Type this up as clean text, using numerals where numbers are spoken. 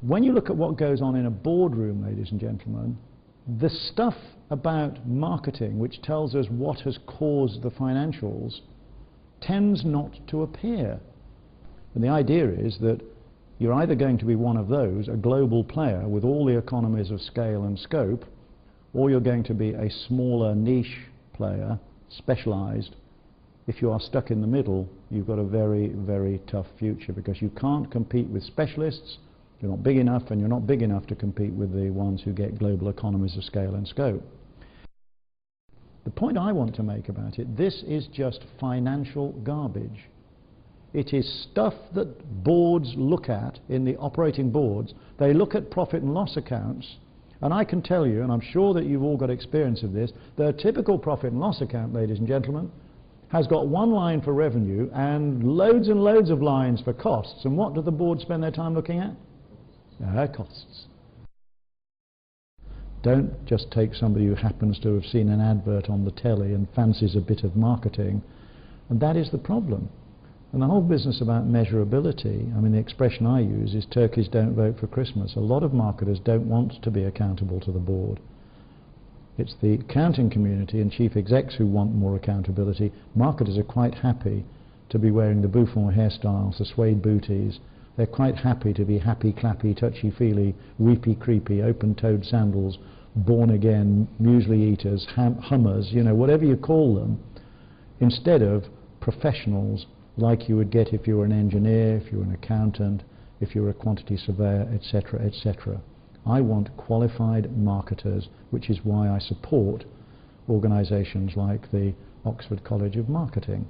when you look at what goes on in a boardroom, ladies and gentlemen, the stuff about marketing, which tells us what has caused the financials, tends not to appear. And the idea is that you're either going to be one of those, a global player with all the economies of scale and scope, or you're going to be a smaller niche player, specialized. If you are stuck in the middle, you've got a very, very tough future, because you can't compete with specialists. You're not big enough, and you're not big enough to compete with the ones who get global economies of scale and scope. The point I want to make about it, this is just financial garbage. It is stuff that boards look at in the operating boards. They look at profit and loss accounts, and I can tell you, and I'm sure that you've all got experience of this, the typical profit and loss account, ladies and gentlemen, has got one line for revenue and loads of lines for costs. And what do the boards spend their time looking at? Costs. Don't just take somebody who happens to have seen an advert on the telly and fancies a bit of marketing, and that is the problem. And the whole business about measurability, I mean, the expression I use is turkeys don't vote for Christmas. A lot of marketers don't want to be accountable to the board. It's the accounting community and chief execs who want more accountability. Marketers are quite happy to be wearing the bouffant hairstyles, the suede booties. They're quite happy to be happy, clappy, touchy-feely, weepy, creepy, open-toed sandals, born-again, muesli eaters, hummers, you know, whatever you call them, instead of professionals like you would get if you were an engineer, if you were an accountant, if you were a quantity surveyor, etc., etc. I want qualified marketers, which is why I support organisations like the Oxford College of Marketing.